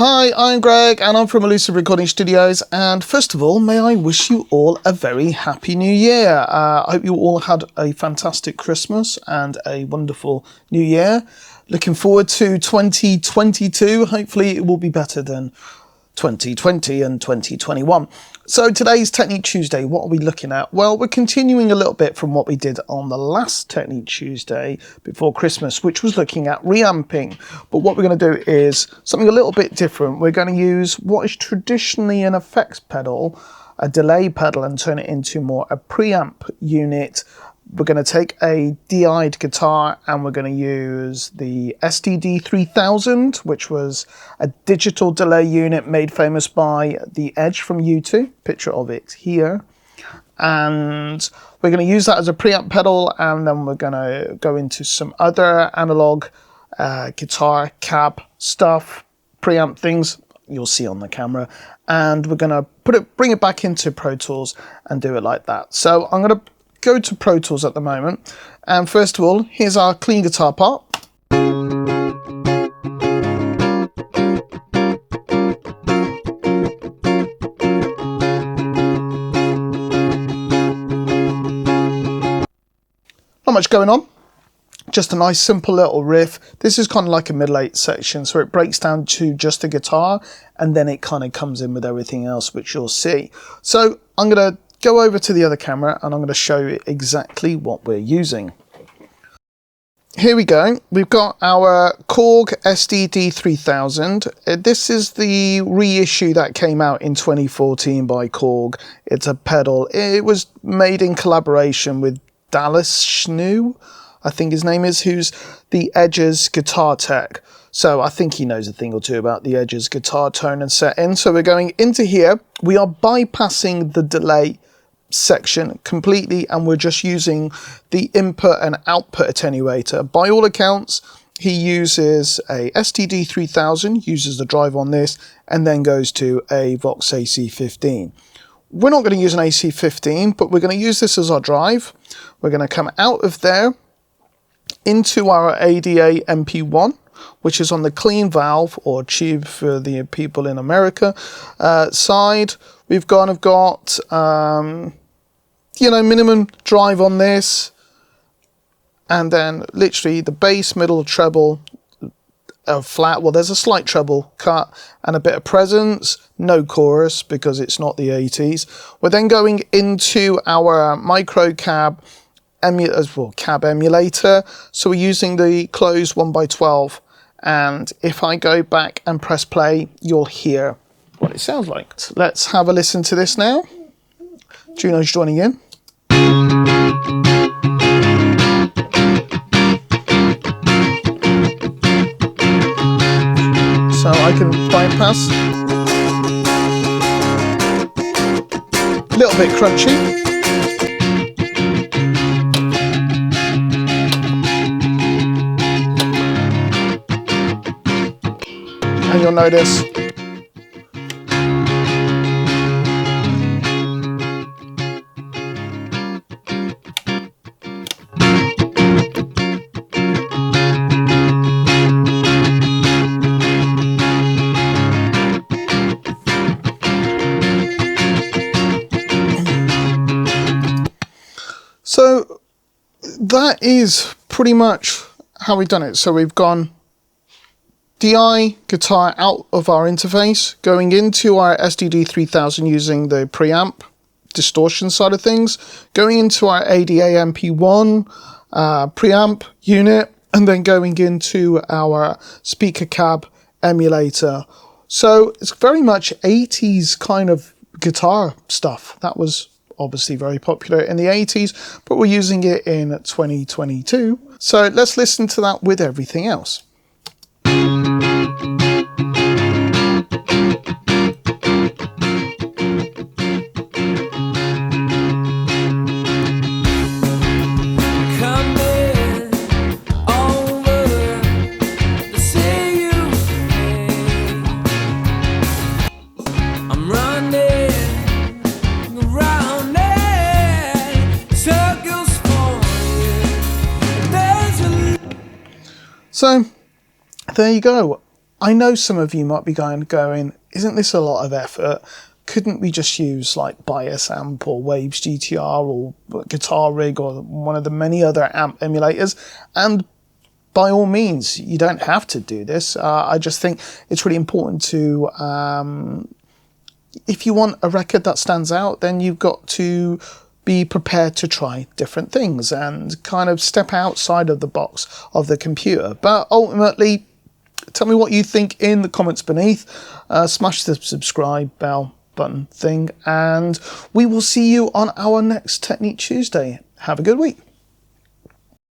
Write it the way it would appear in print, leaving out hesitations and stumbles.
Hi, I'm Greg and I'm from Elusive Recording Studios, and first of all, may I wish you all a very happy new year. I hope you all had a fantastic Christmas and a wonderful new year. Looking forward to 2022. Hopefully it will be better than 2020 and 2021. So today's Technique Tuesday, what are we looking at? Well, we're continuing a little bit from what we did on the last Technique Tuesday before Christmas, which was looking at reamping. But what we're going to do is something a little bit different. We're going to use what is traditionally an effects pedal, a delay pedal, and turn it into more a preamp unit. We're going to take a DI'd guitar and we're going to use the SDD 3000, which was a digital delay unit made famous by the Edge from U2, picture of it here. And we're going to use that as a preamp pedal, and then we're going to go into some other analog guitar cab stuff, preamp things you'll see on the camera, and we're going to bring it back into Pro Tools and do it like that. So I'm going to go to Pro Tools at the moment, and first of all, here's our clean guitar part. Not much going on, just a nice simple little riff. This is kind of like a middle eight section, so it breaks down to just the guitar and then it kind of comes in with everything else, which you'll see. So I'm going to go over to the other camera and I'm going to show you exactly what we're using. Here we go. We've got our Korg SDD 3000. This is the reissue that came out in 2014 by Korg. It's a pedal. It was made in collaboration with Dallas Schnoo, I think his name is, who's the Edge's guitar tech. So I think he knows a thing or two about the Edge's guitar tone and setting. So we're going into here. We are bypassing the delay section completely, and we're just using the input and output attenuator. By all accounts, he uses a STD 3000, uses the drive on this, and then goes to a Vox AC15. We're not going to use an AC15, but we're going to use this as our drive. We're going to come out of there into our ADA MP1, which is on the clean valve or tube for the people in America side. We've kind of got minimum drive on this, and then literally the bass, middle, treble, flat. Well, there's a slight treble cut and a bit of presence. No chorus because it's not the 80s. We're then going into our micro cab emulator. So we're using the closed 1x12. And if I go back and press play, you'll hear what it sounds like. So let's have a listen to this now. Juno's joining in. So I can bypass. A little bit crunchy. And you'll notice so that is pretty much how we've done it. So we've gone DI guitar out of our interface, going into our SDD 3000 using the preamp distortion side of things, going into our ADA MP1 preamp unit, and then going into our speaker cab emulator. So it's very much 80s kind of guitar stuff. That was obviously very popular in the 80s, but we're using it in 2022. So let's listen to that with everything else. So there you go. I know some of you might be going, isn't this a lot of effort? Couldn't we just use like Bias Amp or Waves GTR or Guitar Rig or one of the many other amp emulators? And by all means, you don't have to do this. I just think it's really important to, if you want a record that stands out, then you've got to be prepared to try different things and kind of step outside of the box of the computer. But ultimately, tell me what you think in the comments beneath. Smash the subscribe bell button thing, and we will see you on our next Technique Tuesday. Have a good week.